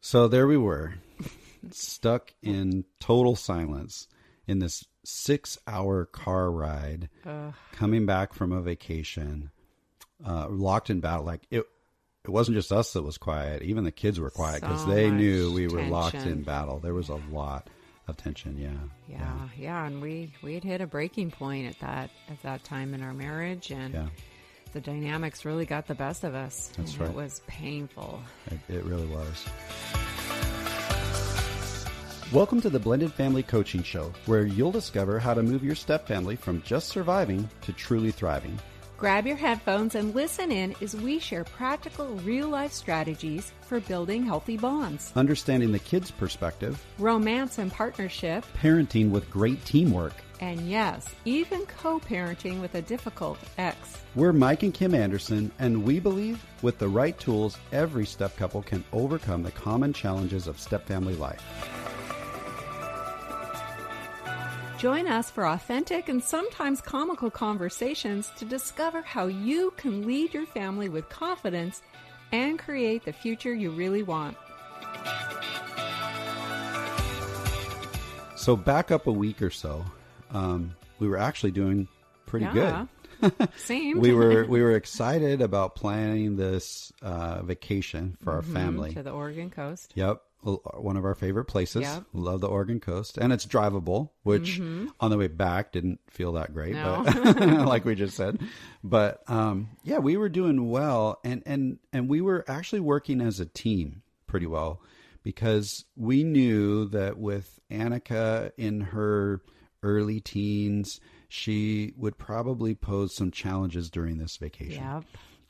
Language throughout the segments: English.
So there we were, stuck in total silence in this 6-hour car ride, coming back from a vacation, locked in battle. Like it wasn't just us that was quiet. Even the kids were quiet because they knew we were locked in battle. There was a lot of tension. Yeah. And we had hit a breaking point at that time in our marriage, and the dynamics really got the best of us. That's right. It was painful. It really was. Welcome to the Blended Family Coaching Show, where you'll discover how to move your step family from just surviving to truly thriving. Grab your headphones and listen in as we share practical, real-life strategies for building healthy bonds, Understanding the kids' perspective, romance and partnership, parenting with great teamwork. and yes, even co-parenting with a difficult ex. We're Mike and Kim Anderson, and we believe with the right tools, every step couple can overcome the common challenges of step family life. Join us for authentic and sometimes comical conversations to discover how you can lead your family with confidence and create the future you really want. So back up a week or so, we were actually doing pretty good. Seemed. We were excited about planning this vacation for our family. To the Oregon coast. Yep. One of our favorite places. Yep. Love the Oregon coast. And it's drivable, which on the way back didn't feel that great, No. but like we just said. But we were doing well, and we were actually working as a team pretty well, because we knew that with Annika in her early teens, she would probably pose some challenges during this vacation. Yep.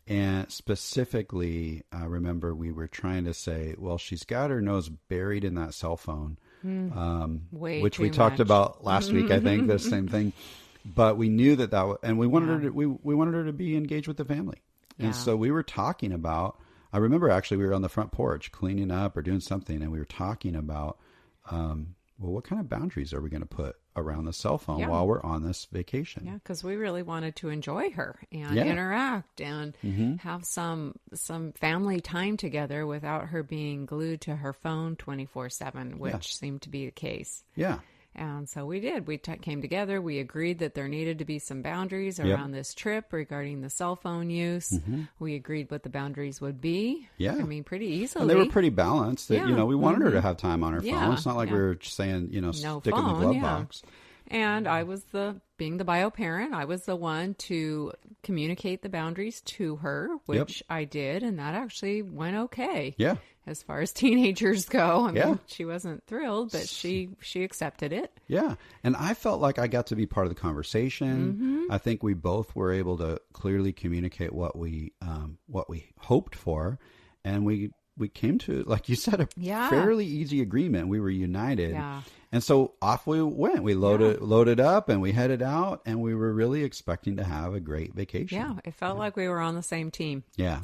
And specifically, I remember we were trying to say, well, she's got her nose buried in that cell phone, which we talked about last week, I think, the same thing. But we knew that and we wanted her to, we wanted her to be engaged with the family. Yeah. And so we were talking about, I remember actually we were on the front porch cleaning up or doing something, and we were talking about, well, what kind of boundaries are we going to put around the cell phone while we're on this vacation? Yeah, because we really wanted to enjoy her and interact and have some family time together without her being glued to her phone 24/7, which seemed to be the case. Yeah. And so we did. We came together. We agreed that there needed to be some boundaries around this trip regarding the cell phone use. We agreed what the boundaries would be. Yeah. I mean, pretty easily. And they were pretty balanced. That, we wanted her to have time on her phone. Yeah. It's not like we were saying, No stick phone, in the glove box. And I was being the bio parent, I was the one to communicate the boundaries to her, which I did. And that actually went okay. Yeah. As far as teenagers go. I mean, she wasn't thrilled, but she accepted it. Yeah. And I felt like I got to be part of the conversation. I think we both were able to clearly communicate what we hoped for. And we came to, like you said, a fairly easy agreement. We were united. Yeah. And so off we went. We loaded up and we headed out, and we were really expecting to have a great vacation. Yeah. It felt like we were on the same team. Yeah.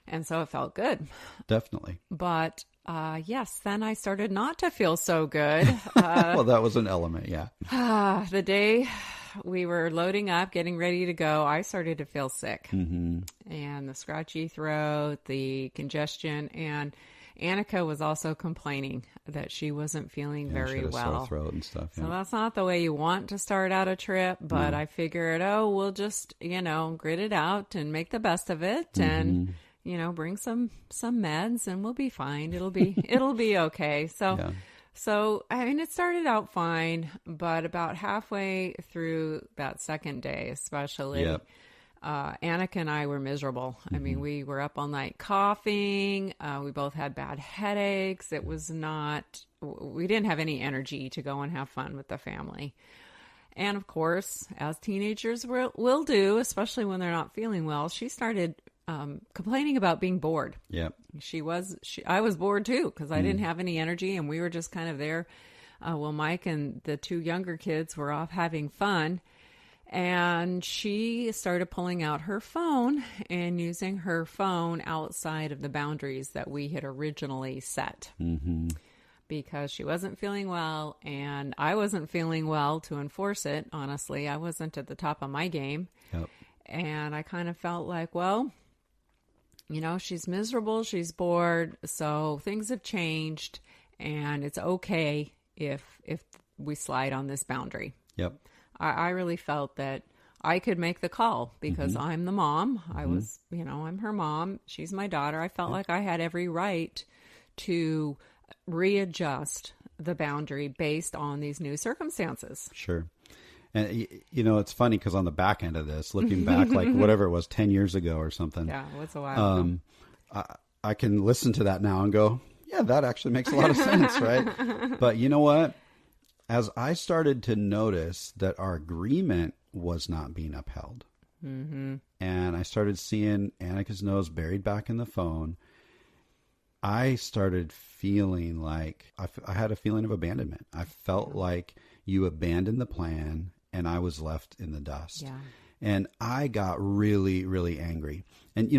And so it felt good. Definitely. But then I started not to feel so good. Well, that was an element, yeah. The day we were loading up, getting ready to go, I started to feel sick. And the scratchy throat, the congestion, and Annika was also complaining that she wasn't feeling very she had a well. sore throat and stuff. So that's not the way you want to start out a trip, but I figured, we'll just, grit it out and make the best of it and bring some meds and we'll be fine. It'll be okay. So, I mean, it started out fine, but about halfway through that second day, especially, Annika and I were miserable. I mean, we were up all night coughing. We both had bad headaches. We didn't have any energy to go and have fun with the family. And of course, as teenagers will do, especially when they're not feeling well, she started complaining about being bored. Yep. I was bored too, because I didn't have any energy and we were just kind of there. Mike and the two younger kids were off having fun, and she started pulling out her phone and using her phone outside of the boundaries that we had originally set. Because she wasn't feeling well and I wasn't feeling well to enforce it. Honestly, I wasn't at the top of my game. Yep. And I kind of felt like, well, she's miserable, she's bored, so things have changed, and it's okay if we slide on this boundary. Yep. I really felt that I could make the call because I'm the mom. I was, I'm her mom. She's my daughter. I felt like I had every right to readjust the boundary based on these new circumstances. Sure. And, it's funny because on the back end of this, looking back, like whatever it was, 10 years ago or something. Yeah, it was a while ago. I can listen to that now and go, yeah, that actually makes a lot of sense, right? But you know what? As I started to notice that our agreement was not being upheld, and I started seeing Annika's nose buried back in the phone, I started feeling like I had a feeling of abandonment. I felt like you abandoned the plan and I was left in the dust. Yeah. And I got really, really angry. And,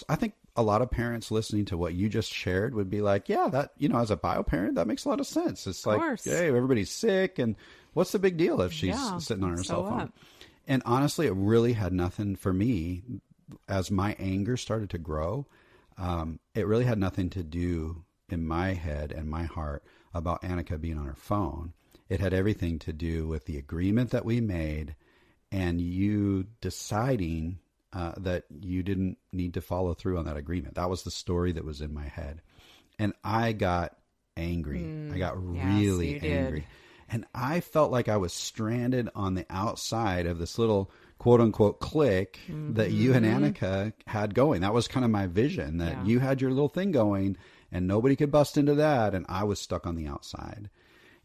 I think a lot of parents listening to what you just shared would be like, yeah, that, as a bio parent, that makes a lot of sense. It's like, hey, everybody's sick. And what's the big deal if she's sitting on her cell phone? And honestly, it really had nothing for me as my anger started to grow. It really had nothing to do in my head and my heart about Annika being on her phone. It had everything to do with the agreement that we made and you deciding that you didn't need to follow through on that agreement. That was the story that was in my head. And I got angry. I got really angry. And I felt like I was stranded on the outside of this little quote unquote clique that you and Annika had going. That was kind of my vision, that you had your little thing going and nobody could bust into that. And I was stuck on the outside.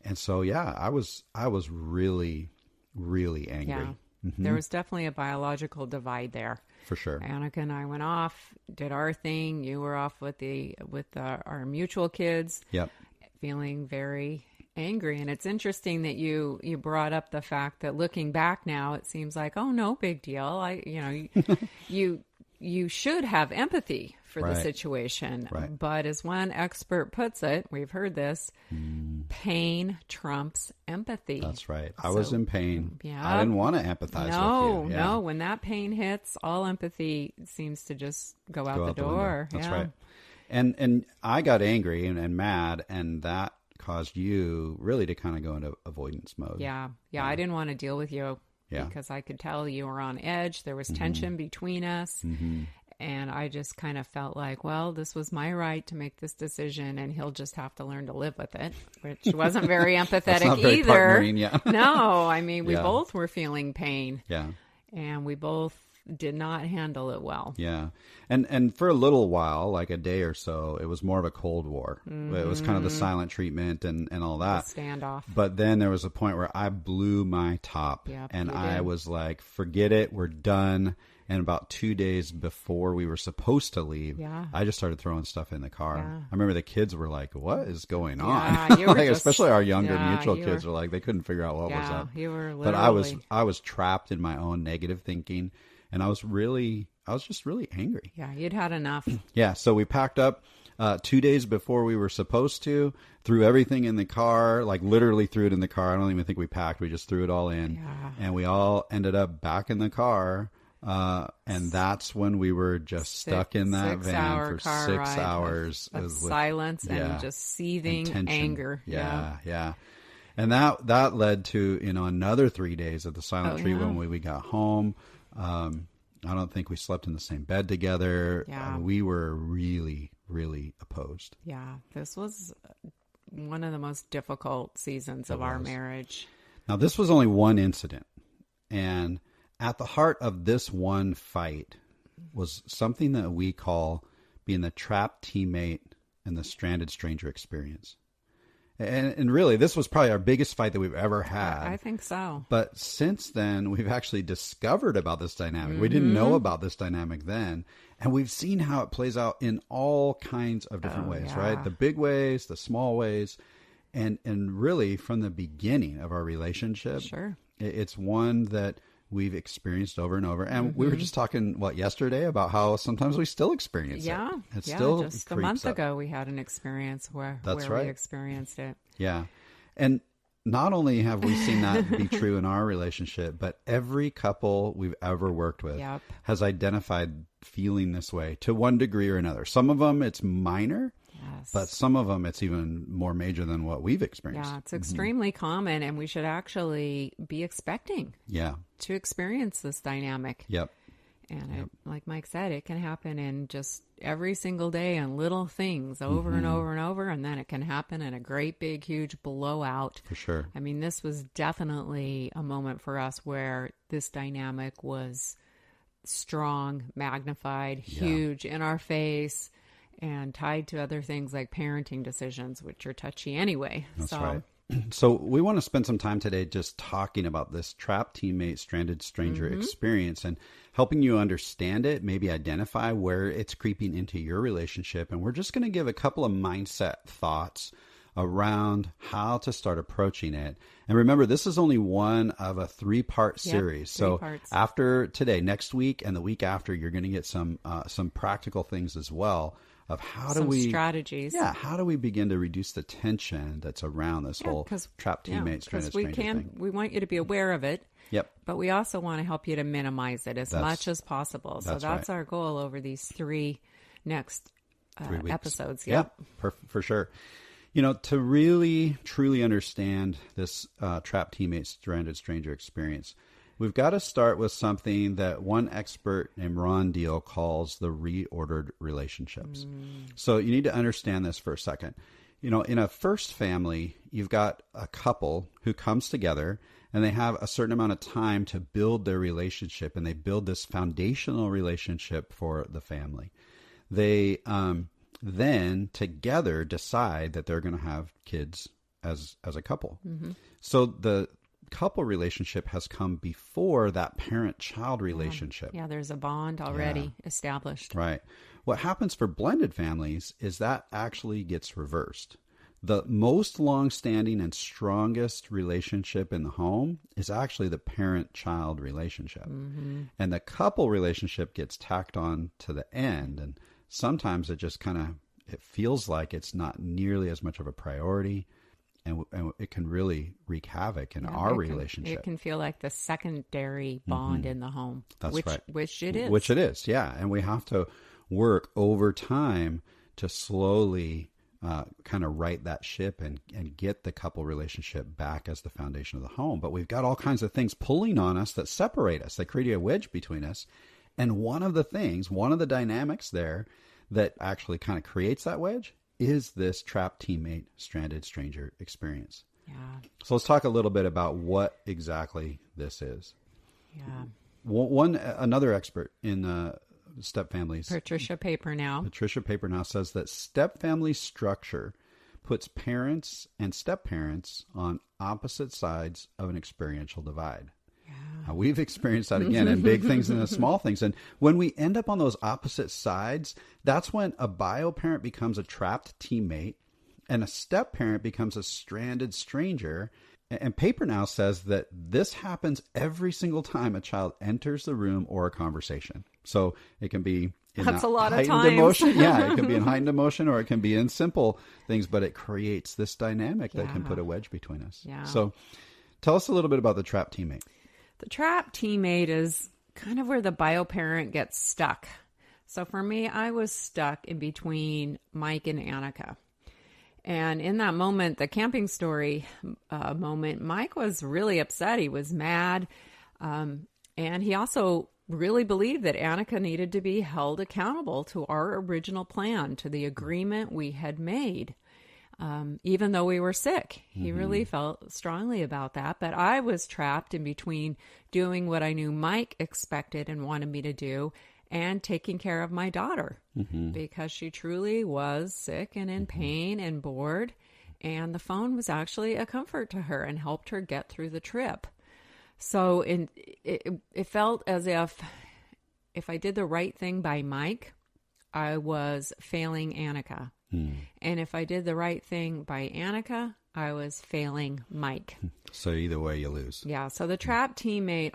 And so, I was really, really angry. Yeah. There was definitely a biological divide there. For sure. Annika and I went off, did our thing. You were off with our mutual kids. Yep. Feeling very angry. And it's interesting that you brought up the fact that looking back now, it seems like, oh, no big deal. You should have empathy for the situation. Right. But as one expert puts it, we've heard this, pain trumps empathy. That's right. I was in pain. Yeah. I didn't want to empathize with you. No. When that pain hits, all empathy seems to just go out the door. That's right. And I got angry and mad, and that caused you really to kind of go into avoidance mode. Yeah. I didn't want to deal with you. Yeah. Because I could tell you were on edge. There was tension between us. And I just kind of felt like, well, this was my right to make this decision, and he'll just have to learn to live with it, which wasn't very empathetic That's not very either. Partnering, yeah. No, I mean, we both were feeling pain. Yeah. And we both did not handle it well. Yeah. And for a little while, like a day or so, it was more of a Cold War. It was kind of the silent treatment and all that. The standoff. But then there was a point where I blew my top. Yep, and I was like, forget it. We're done. And about 2 days before we were supposed to leave, I just started throwing stuff in the car. Yeah. I remember the kids were like, what is going on? Yeah, you were like, especially our younger mutual kids were like, they couldn't figure out what was up. You were literally... But I was trapped in my own negative thinking. And I was just really angry. Yeah, you'd had enough. Yeah, so we packed up 2 days before we were supposed to, threw everything in the car, like literally threw it in the car. I don't even think we packed. We just threw it all in. Yeah. And we all ended up back in the car. And that's when we were just stuck in that van for 6 hours. Of silence and just seething and anger. Yeah. And that led to, another 3 days of the silent treatment when we got home. I don't think we slept in the same bed together. Yeah. We were really, really opposed. Yeah. This was one of the most difficult seasons of our marriage. Now, this was only one incident. And at the heart of this one fight was something that we call being the trapped teammate and the stranded stranger experience. And really, this was probably our biggest fight that we've ever had. I think so. But since then, we've actually discovered about this dynamic. We didn't know about this dynamic then. And we've seen how it plays out in all kinds of different ways, right? The big ways, the small ways. And really, from the beginning of our relationship, it's one that we've experienced over and over. And we were just talking, yesterday about how sometimes we still experience it. It's still just a month ago we had an experience where we experienced it. Yeah. And not only have we seen that be true in our relationship, but every couple we've ever worked with Yep. has identified feeling this way to one degree or another. Some of them it's minor, Yes. but some of them it's even more major than what we've experienced. Yeah, it's extremely common, and we should actually be expecting Yeah. to experience this dynamic. Yep. And it, like Mike said, it can happen in just every single day and little things over and over and over. And then it can happen in a great, big, huge blowout. For sure. I mean, this was definitely a moment for us where this dynamic was strong, magnified, huge, in our face, and tied to other things like parenting decisions, which are touchy anyway. That's right. So we want to spend some time today just talking about this trapped teammate, stranded stranger experience and helping you understand it, maybe identify where it's creeping into your relationship. And we're just going to give a couple of mindset thoughts around how to start approaching it. And remember, this is only one of a 3-part series. So after today, next week and the week after, you're going to get some practical things as well of how do we strategies. Yeah, how do we begin to reduce the tension that's around this whole trapped teammate, stranded stranger thing? We want you to be aware of it. Yep. But we also want to help you to minimize it as much as possible. So that's our goal over these 3 next 3 weeks. Episodes. Yep. Yeah, for sure. You know, to really, truly understand this trapped teammate, stranded stranger experience, we've got to start with something that one expert named Ron Deal calls the reordered relationships. So you need to understand this for a second. You know, in a first family, you've got a couple who comes together and they have a certain amount of time to build their relationship, and they build this foundational relationship for the family. They then together decide that they're going to have kids as a couple. So the couple relationship has come before that parent-child relationship. Yeah, there's a bond already established. Right. What happens for blended families is that actually gets reversed. The most long-standing and strongest relationship in the home is actually the parent-child relationship. And the couple relationship gets tacked on to the end. And sometimes it just it feels like it's not nearly as much of a priority. And it can really wreak havoc in our relationship. It can feel like the secondary bond in the home. That's right. Which it is. Which it is, yeah. And we have to work over time to slowly kind of right that ship and get the couple relationship back as the foundation of the home. But we've got all kinds of things pulling on us that separate us, that create a wedge between us. And one of the dynamics there that actually kind of creates that wedge is this trapped teammate, stranded stranger experience. Yeah. So let's talk a little bit about what exactly this is. Yeah. Another expert in step families, Patricia Papernow says that step family structure puts parents and step parents on opposite sides of an experiential divide. We've experienced that again in big things and in small things. And when we end up on those opposite sides, that's when a bio parent becomes a trapped teammate and a step parent becomes a stranded stranger. And Papernow says that this happens every single time a child enters the room or a conversation. So it can be in That's a lot of heightened times. emotion. Yeah, it can be in heightened emotion or it can be in simple things, but it creates this dynamic that can put a wedge between us. Yeah. So tell us a little bit about the trapped teammate. The trapped teammate is kind of where the bio parent gets stuck. So for me, I was stuck in between Mike and Annika. And in that moment, the camping story moment, Mike was really upset. He was mad. And he also really believed that Annika needed to be held accountable to our original plan, to the agreement we had made. Even though we were sick, he really felt strongly about that. But I was trapped in between doing what I knew Mike expected and wanted me to do and taking care of my daughter because she truly was sick and in pain and bored. And the phone was actually a comfort to her and helped her get through the trip. So it felt as if I did the right thing by Mike, I was failing Annika. And if I did the right thing by Annika, I was failing Mike. So either way, you lose. Yeah. So the trapped teammate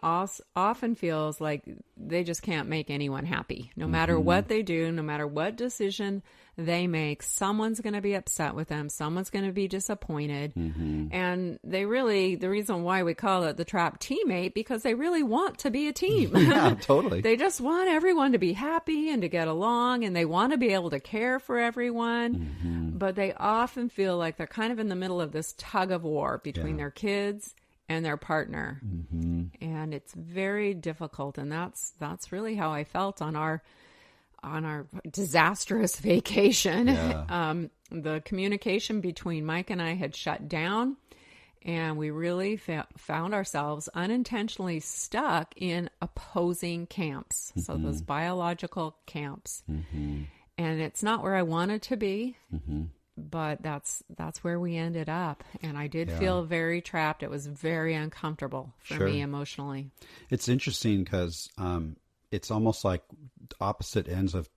often feels like they just can't make anyone happy. No matter what they do, no matter what decision they make, someone's going to be upset with them. Someone's going to be disappointed. And they really, the reason why we call it the trapped teammate, because they really want to be a team. Yeah, totally. They just want everyone to be happy and to get along, and they want to be able to care for everyone. But they often feel like they're kind of in the middle of this tug of war between their kids and their partner. And it's very difficult. And that's really how I felt on our disastrous vacation. The communication between Mike and I had shut down, and we really found ourselves unintentionally stuck in opposing camps. So those biological camps. And it's not where I wanted to be. But that's where we ended up. And I did feel very trapped. It was very uncomfortable for me emotionally. It's interesting because it's almost like opposite ends of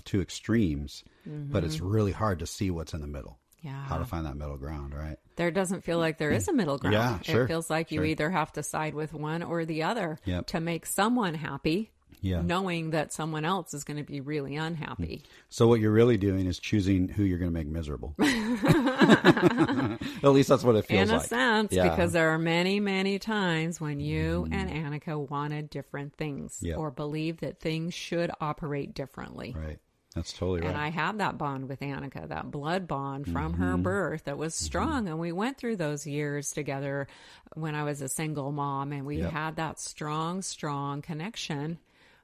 two extremes, but it's really hard to see what's in the middle. Yeah. How to find that middle ground, right? There doesn't feel like there is a middle ground. Yeah, sure. It feels like you either have to side with one or the other to make someone happy. Knowing that someone else is going to be really unhappy. So what you're really doing is choosing who you're going to make miserable. At least that's what it feels like. In a sense, because there are many, many times when you and Annika wanted different things or believed that things should operate differently. Right. That's totally right. And I have that bond with Annika, that blood bond from her birth that was strong. And we went through those years together when I was a single mom, and we had that strong, strong connection.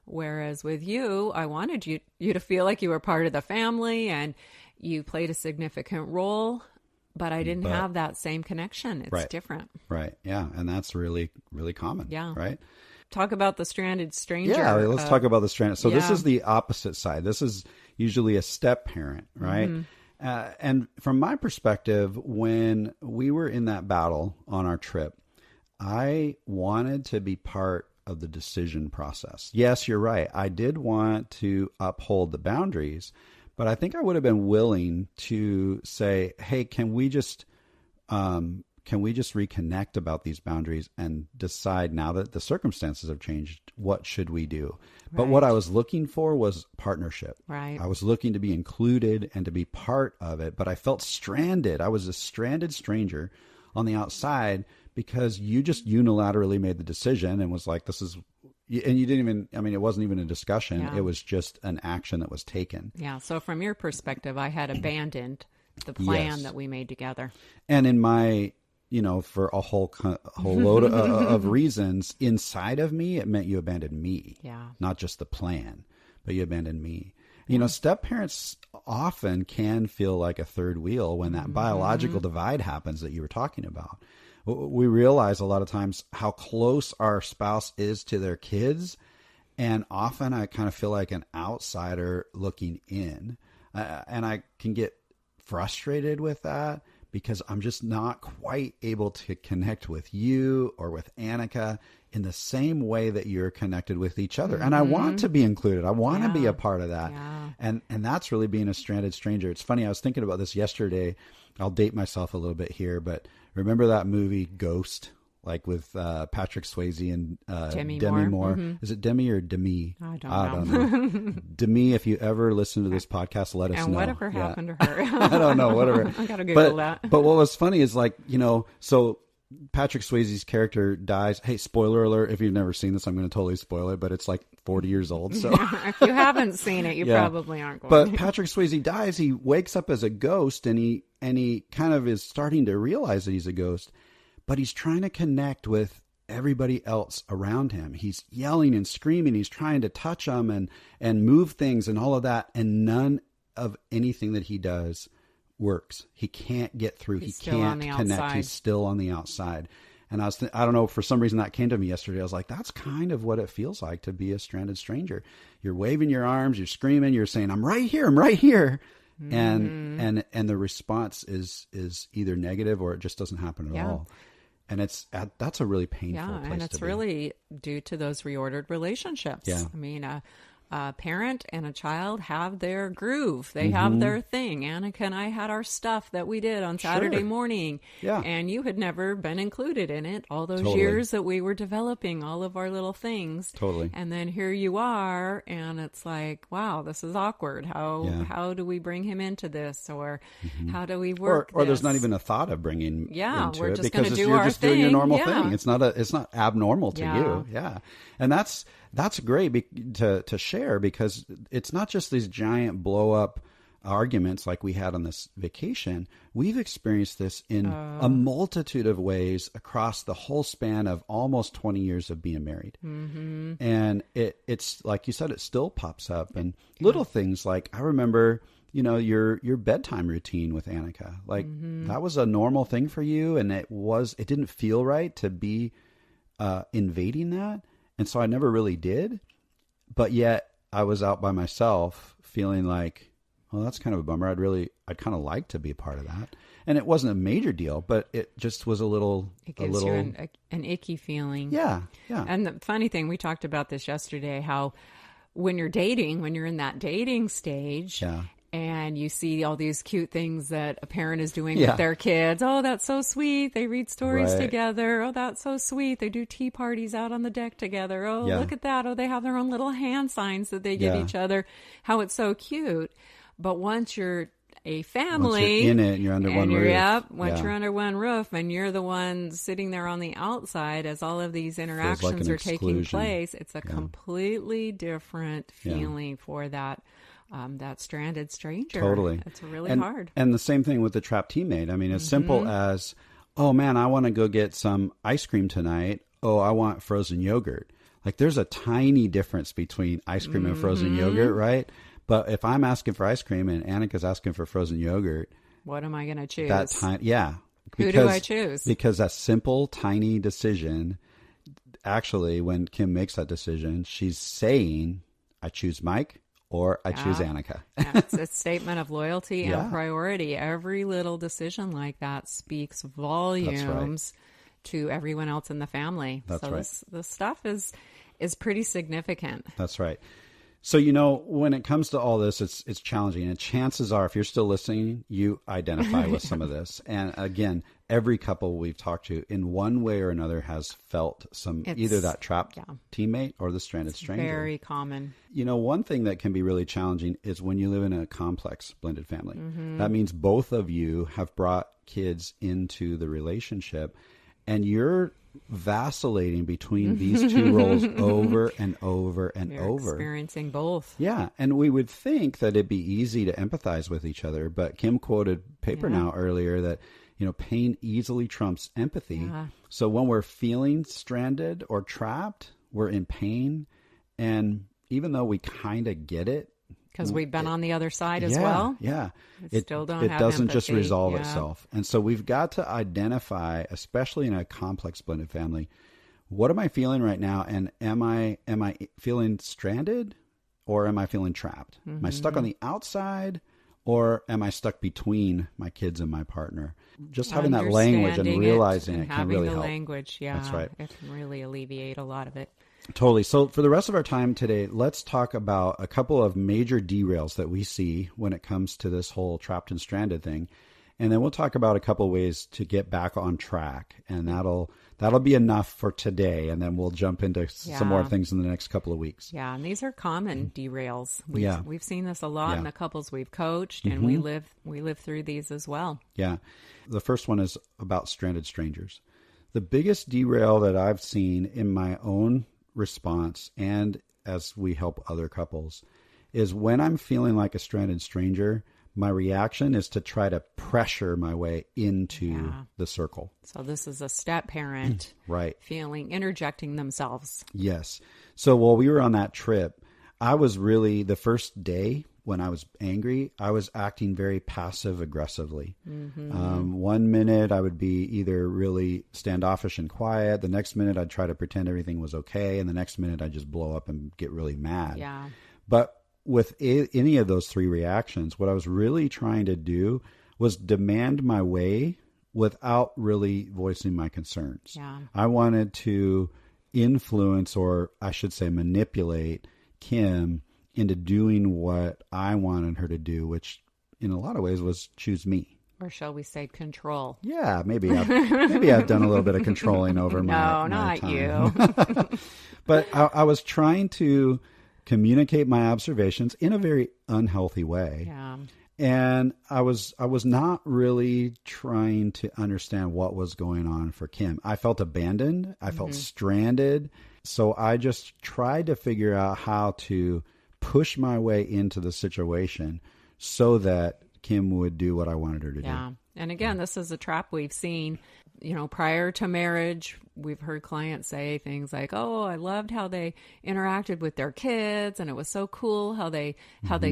Whereas with you, I wanted you to feel like you were part of the family and you played a significant role, but I didn't have that same connection. It's different. Right. Yeah. And that's really, really common. Yeah. Right. Talk about the stranded stranger. Yeah. Let's talk about the stranded. So this is the opposite side. This is usually a step parent, right? And from my perspective, when we were in that battle on our trip, I wanted to be part of the decision process. Yes, you're right. I did want to uphold the boundaries, but I think I would have been willing to say, hey, can we just reconnect about these boundaries and decide, now that the circumstances have changed, what should we do? Right. But what I was looking for was partnership. Right. I was looking to be included and to be part of it, but I felt stranded. I was a stranded stranger on the outside because you just unilaterally made the decision and was like, this is, and you didn't even, I mean, it wasn't even a discussion. It was just an action that was taken. Yeah. So from your perspective, I had abandoned the plan that we made together. And in my, for a whole load of reasons inside of me, it meant you abandoned me. Yeah. Not just the plan, but you abandoned me. Step parents often can feel like a third wheel when that biological divide happens that you were talking about. We realize a lot of times how close our spouse is to their kids. And often I kind of feel like an outsider looking in. And I can get frustrated with that because I'm just not quite able to connect with you or with Annika in the same way that you're connected with each other. And I want to be included. I want to be a part of that. Yeah. And that's really being a stranded stranger. It's funny. I was thinking about this yesterday. I'll date myself a little bit here, but remember that movie Ghost, like with Patrick Swayze and Demi Moore? Is it Demi or Demi? I don't know. Demi, if you ever listen to this podcast, let us know. And whatever happened to her? I don't know, whatever. I got to Google that. But what was funny is so Patrick Swayze's character dies. Hey, spoiler alert. If you've never seen this, I'm going to totally spoil it, but it's like 40 years old. So if you haven't seen it, you probably aren't going But Patrick Swayze dies. He wakes up as a ghost and he kind of is starting to realize that he's a ghost, but he's trying to connect with everybody else around him. He's yelling and screaming. He's trying to touch them and move things and all of that. And none of anything that he does works. He can't get through. He can't connect. He's still on the outside. And I don't know, for some reason that came to me yesterday. I was like, that's kind of what it feels like to be a stranded stranger. You're waving your arms, you're screaming, you're saying, I'm right here. I'm right here. And the response is either negative or it just doesn't happen at all. And that's a really painful place to be. And it's really due to those reordered relationships. Yeah. I mean, a parent and a child have their groove. They have their thing. Annika and I had our stuff that we did on Saturday morning. Yeah. And you had never been included in it all those Totally. years that we were developing all of our little things. Totally. And then here you are, and it's like, wow, this is awkward. How do we bring him into this? Or how do we work Or there's this? not even a thought of bringing into we're it just because gonna do you're our just doing your thing. normal Yeah. thing. It's not abnormal to you. Yeah. And that's great to share, because it's not just these giant blow up arguments like we had on this vacation. We've experienced this in a multitude of ways across the whole span of almost 20 years of being married. And it's like you said, it still pops up, and little things like, I remember, your bedtime routine with Annika, like that was a normal thing for you. And it didn't feel right to be invading that. And so I never really did, but yet I was out by myself feeling like, well, that's kind of a bummer. I'd kind of like to be a part of that. And it wasn't a major deal, but it just was it gives you an icky feeling. Yeah. And the funny thing, we talked about this yesterday, how when you're in that dating stage, and you see all these cute things that a parent is doing with their kids. Oh, that's so sweet. They read stories together. Oh, that's so sweet. They do tea parties out on the deck together. Oh, look at that. Oh, they have their own little hand signs that they give each other. How it's so cute. But once you're a family, once you're in it, and you're under one roof. Once you're under one roof, and you're the one sitting there on the outside as all of these interactions are taking place, it's a completely different feeling for that stranded stranger. Totally. It's really hard. And the same thing with the trapped teammate. I mean, as simple as, oh man, I want to go get some ice cream tonight. Oh, I want frozen yogurt. Like, there's a tiny difference between ice cream and frozen yogurt, right? But if I'm asking for ice cream and Annika's asking for frozen yogurt, what am I going to choose? Who do I choose? Because that simple, tiny decision, actually, when Kim makes that decision, she's saying, I choose Mike, or I choose Annika. It's a statement of loyalty and priority. Every little decision like that speaks volumes to everyone else in the family. That's right. This stuff is pretty significant. That's right. So, when it comes to all this, it's challenging. And chances are, if you're still listening, you identify with some of this. And again, every couple we've talked to in one way or another has felt either that trapped teammate or the stranded stranger. Very common. One thing that can be really challenging is when you live in a complex blended family. That means both of you have brought kids into the relationship, and you're vacillating between these two roles over and over and over. Experiencing both. Yeah. And we would think that it'd be easy to empathize with each other. But Kim quoted Paper Now earlier that, pain easily trumps empathy. Yeah. So when we're feeling stranded or trapped, we're in pain. And even though we kind of get it, because we've been on the other side as well. Yeah. It still don't have doesn't just empathy. resolve itself. And so we've got to identify, especially in a complex blended family, what am I feeling right now? And am I feeling stranded, or am I feeling trapped? Am I stuck on the outside, or am I stuck between my kids and my partner? Just having that language and realizing it can really help. Having the language, That's right. It can really alleviate a lot of it. Totally. So for the rest of our time today, let's talk about a couple of major derails that we see when it comes to this whole trapped and stranded thing. And then we'll talk about a couple of ways to get back on track. And that'll be enough for today. And then we'll jump into some more things in the next couple of weeks. Yeah. And these are common derails. We've seen this a lot in the couples we've coached, and we live through these as well. Yeah. The first one is about stranded strangers. The biggest derail that I've seen in my own response, and as we help other couples, is when I'm feeling like a stranded stranger, my reaction is to try to pressure my way into the circle. So this is a step parent interjecting themselves. Yes. So while we were on that trip, I was really, the first day when I was angry, I was acting very passive aggressively. 1 minute I would be either really standoffish and quiet. The next minute I'd try to pretend everything was okay. And the next minute I'd just blow up and get really mad. Yeah. But with any of those three reactions, what I was really trying to do was demand my way without really voicing my concerns. Yeah. I wanted to influence, or I should say manipulate, Kim into doing what I wanted her to do, which in a lot of ways was choose me. Or shall we say control? Yeah, maybe I've done a little bit of controlling over my not time. you. But I was trying to communicate my observations in a very unhealthy way. Yeah. And I was not really trying to understand what was going on for Kim. I felt abandoned. I felt stranded. So I just tried to figure out how to push my way into the situation so that Kim would do what I wanted her to do. Yeah. And again, this is a trap we've seen, prior to marriage. We've heard clients say things like, "Oh, I loved how they interacted with their kids, and it was so cool how they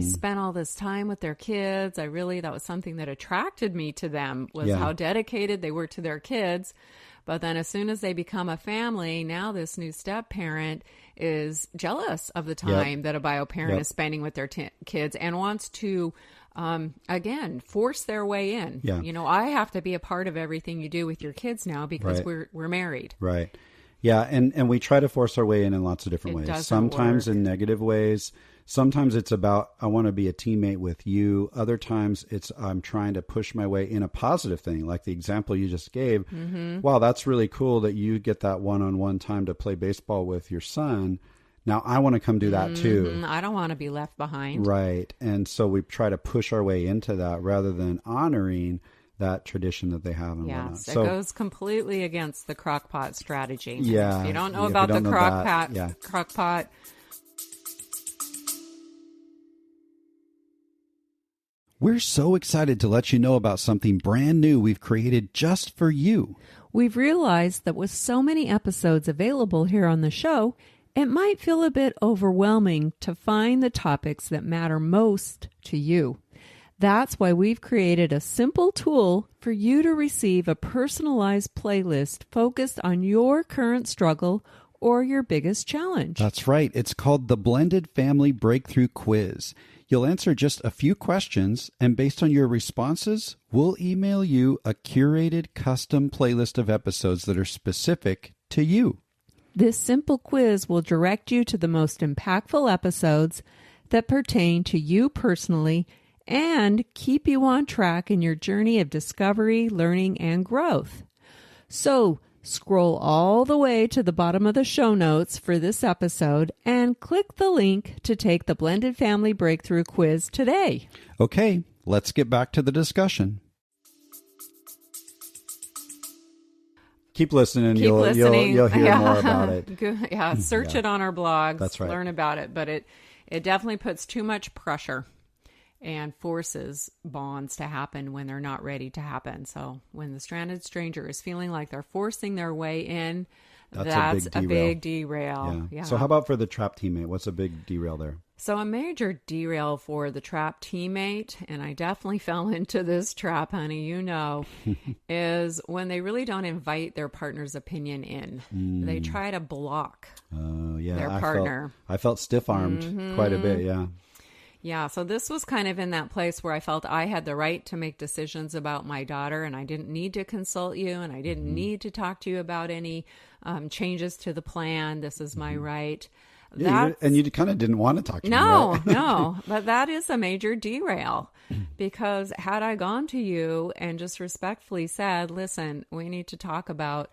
spent all this time with their kids. That was something that attracted me to them, was how dedicated they were to their kids." But then as soon as they become a family, now this new step parent is jealous of the time that a bio parent is spending with their kids and wants to, again, force their way in. Yeah. I have to be a part of everything you do with your kids now because we're married. Right. Yeah. And we try to force our way in lots of different ways. Sometimes work. In negative ways. Sometimes it's about, I want to be a teammate with you. Other times it's, I'm trying to push my way in a positive thing, like the example you just gave. Wow, that's really cool that you get that one-on-one time to play baseball with your son. Now I want to come do that too. I don't want to be left behind. Right. And so we try to push our way into that rather than honoring that tradition that they have and whatnot. Yes, it goes completely against the crockpot strategy. Yeah. If you don't know about the crockpot. We're so excited to let you know about something brand new we've created just for you. We've realized that with so many episodes available here on the show, it might feel a bit overwhelming to find the topics that matter most to you. That's why we've created a simple tool for you to receive a personalized playlist focused on your current struggle or your biggest challenge. That's right. It's called the Blended Family Breakthrough Quiz. You'll answer just a few questions, and based on your responses, we'll email you a curated custom playlist of episodes that are specific to you. This simple quiz will direct you to the most impactful episodes that pertain to you personally and keep you on track in your journey of discovery, learning, and growth. So, scroll all the way to the bottom of the show notes for this episode and click the link to take the Blended Family Breakthrough Quiz today. Okay, let's get back to the discussion. Keep listening. You'll hear more about it. Yeah, search it on our blogs. That's right. Learn about it. But it definitely puts too much pressure and forces bonds to happen when they're not ready to happen. So when the stranded stranger is feeling like they're forcing their way in, that's a big derail. Yeah. So how about for the trapped teammate? What's a big derail there? So a major derail for the trapped teammate, and I definitely fell into this trap, honey, is when they really don't invite their partner's opinion in. They try to block their partner. I felt stiff-armed quite a bit, yeah. Yeah, so this was kind of in that place where I felt I had the right to make decisions about my daughter, and I didn't need to consult you, and I didn't need to talk to you about any changes to the plan. This is my right. Yeah, and you kind of didn't want to talk to me, right? No, but that is a major derail, because had I gone to you and just respectfully said, listen, we need to talk about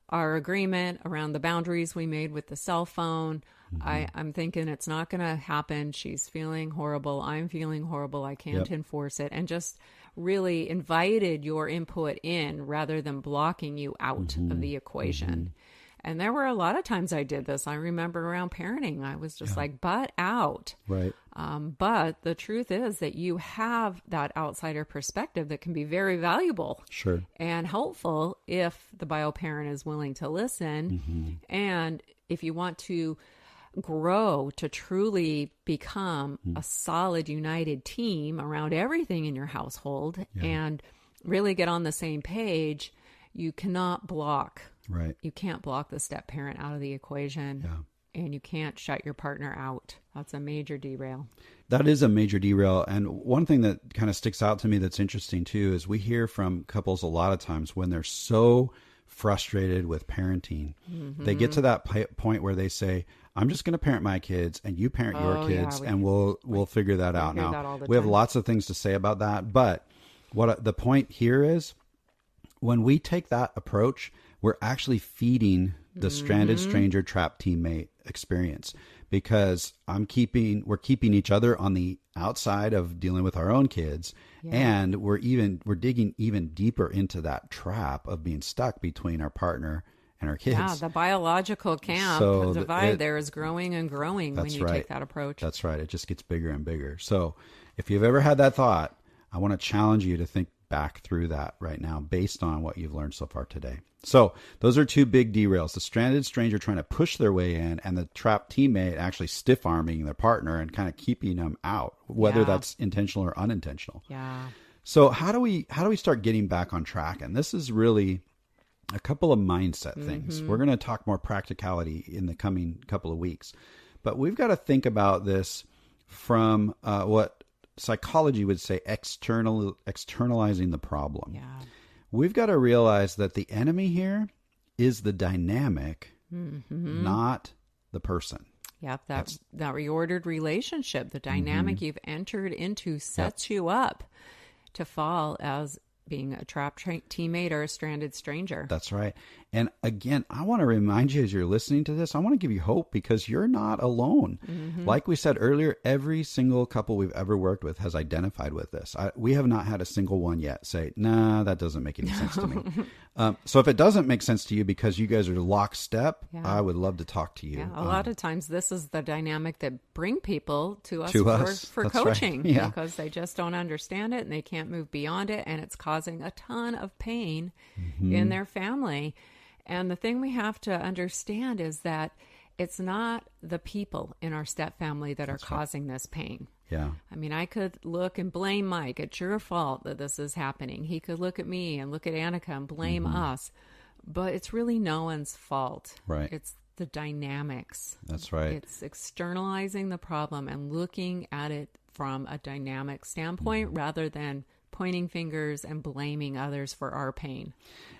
our agreement around the boundaries we made with the cell phone. I'm thinking it's not going to happen. She's feeling horrible. I'm feeling horrible. I can't enforce it. And just really invited your input in rather than blocking you out of the equation. And there were a lot of times I did this. I remember around parenting, I was just like, butt out. Right. But the truth is that you have that outsider perspective that can be very valuable. Sure. And helpful if the bio parent is willing to listen. And if you want to grow to truly become a solid, united team around everything in your household and really get on the same page, you cannot block. Right. You can't block the step parent out of the equation. Yeah. And you can't shut your partner out. That's a major derail. That is a major derail. And one thing that kind of sticks out to me that's interesting too is we hear from couples a lot of times when they're so frustrated with parenting. They get to that point where they say, I'm just going to parent my kids and you parent your kids, and we'll figure that out. Now, we have lots of things to say about that, but what the point here is, when we take that approach, we're actually feeding the stranded stranger trapped teammate experience, because we're keeping each other on the outside of dealing with our own kids. And we're digging even deeper into that trap of being stuck between our partner and our kids. Yeah, the biological divide there is growing and growing when you take that approach. That's right. It just gets bigger and bigger. So if you've ever had that thought, I want to challenge you to think back through that right now based on what you've learned so far today. So those are two big derails: the stranded stranger trying to push their way in, and the trapped teammate actually stiff arming their partner and kind of keeping them out, whether that's intentional or unintentional. Yeah. So how do we start getting back on track? And this is really a couple of mindset things. We're going to talk more practicality in the coming couple of weeks, but we've got to think about this from what psychology would say externalizing the problem. Yeah. We've got to realize that the enemy here is the dynamic, not the person. Yep, that reordered relationship, the dynamic you've entered into sets you up to fall as being a trapped teammate or a stranded stranger. That's right. And again, I want to remind you, as you're listening to this, I want to give you hope, because you're not alone. Like we said earlier, every single couple we've ever worked with has identified with this. We have not had a single one yet say, nah, that doesn't make any sense to me. So if it doesn't make sense to you because you guys are lockstep, I would love to talk to you. Yeah, a lot of times this is the dynamic that bring people to us for That's coaching, right. because they just don't understand it and they can't move beyond it, and it's causing a ton of pain in their family. And the thing we have to understand is that it's not the people in our step family that are causing this pain. Yeah. I mean, I could look and blame Mike. It's your fault that this is happening. He could look at me and look at Annika and blame us. But it's really no one's fault. Right. It's the dynamics. That's right. It's externalizing the problem and looking at it from a dynamic standpoint rather than pointing fingers and blaming others for our pain.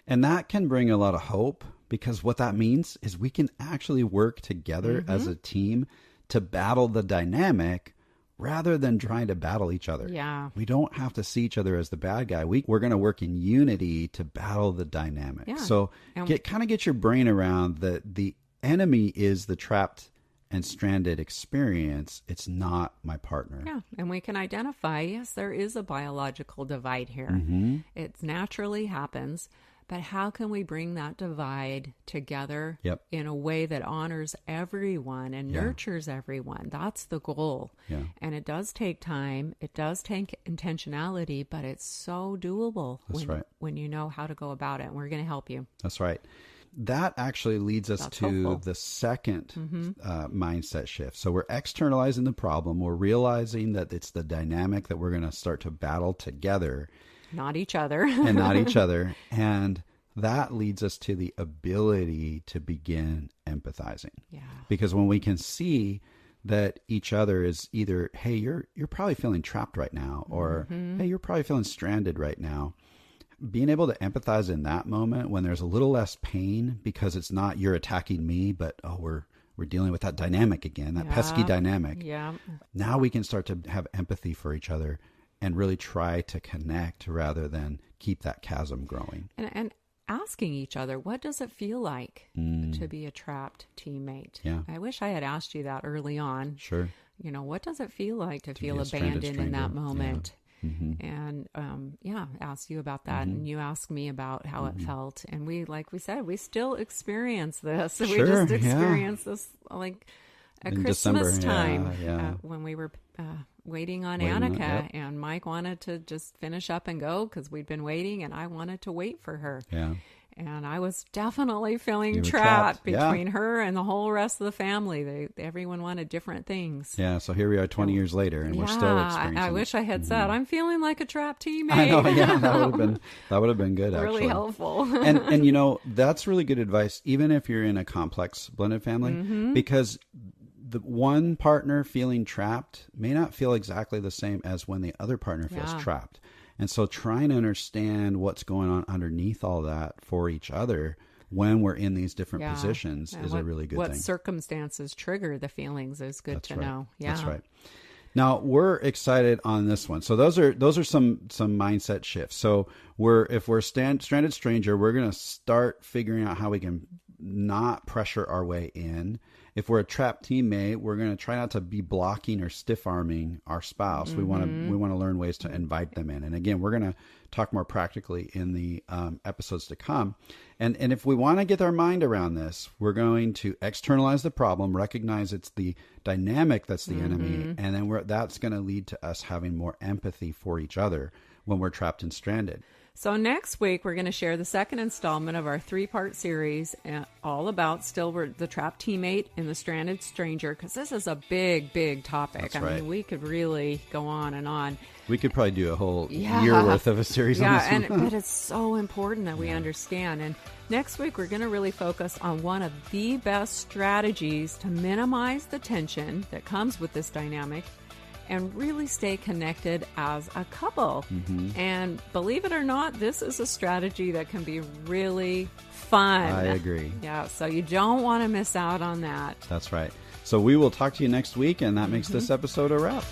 And that can bring a lot of hope, because what that means is we can actually work together as a team to battle the dynamic rather than trying to battle each other. Yeah. We don't have to see each other as the bad guy. We're going to work in unity to battle the dynamic. Yeah. So get your brain around that the enemy is the trapped and stranded experience. It's not my partner. Yeah. And we can identify, yes, there is a biological divide here. It naturally happens. But how can we bring that divide together in a way that honors everyone and nurtures everyone? That's the goal. Yeah. And it does take time. It does take intentionality, but it's so doable when you know how to go about it. And we're going to help you. That's right. That actually leads us to hopeful. the second mindset shift. So we're externalizing the problem. We're realizing that it's the dynamic that we're going to start to battle together. Not each other. And not each other. And that leads us to the ability to begin empathizing. Yeah. Because when we can see that each other is either, hey, you're probably feeling trapped right now, or hey, you're probably feeling stranded right now. Being able to empathize in that moment when there's a little less pain, because it's not you're attacking me, but we're dealing with that dynamic again, that pesky dynamic. Yeah. Now we can start to have empathy for each other and really try to connect rather than keep that chasm growing. And asking each other, what does it feel like to be a trapped teammate? Yeah. I wish I had asked you that early on. Sure. You know, what does it feel like to feel be a stranded abandoned in that stranger? moment? Yeah. And ask you about that, and you asked me about how it felt, and we said, we still experience this. Sure, we just experienced this like at in Christmas December, time when we were waiting on Annika, and Mike wanted to just finish up and go because we'd been waiting, and I wanted to wait for her. Yeah. And I was definitely feeling trapped. between her and the whole rest of the family. Everyone wanted different things. Yeah, so here we are 20 years later, and we're still experiencing I wish I had said, I'm feeling like a trapped teammate. I know, yeah, that would have been good, actually. Really helpful. and you know, that's really good advice, even if you're in a complex blended family, because the one partner feeling trapped may not feel exactly the same as when the other partner feels trapped. And so trying to understand what's going on underneath all that for each other when we're in these different positions is a really good thing. What circumstances trigger the feelings is good to know. Yeah. That's right. Now we're excited on this one. So those are some mindset shifts. So if we're stranded stranger, we're going to start figuring out how we can not pressure our way in. If we're a trapped teammate, we're going to try not to be blocking or stiff arming our spouse. We want to learn ways to invite them in. And again, we're going to talk more practically in the episodes to come. And if we want to get our mind around this, we're going to externalize the problem, recognize it's the dynamic that's the enemy, and then that's going to lead to us having more empathy for each other when we're trapped and stranded. So next week, we're going to share the second installment of our 3-part series all about the trapped teammate and the stranded stranger, because this is a big, big topic. That's right. I mean, we could really go on and on. We could probably do a whole year worth of a series on this one. But it's so important that we understand. And next week, we're going to really focus on one of the best strategies to minimize the tension that comes with this dynamic and really stay connected as a couple. And believe it or not, this is a strategy that can be really fun. I agree. Yeah, so you don't want to miss out on that. That's right. So we will talk to you next week, and that makes this episode a wrap.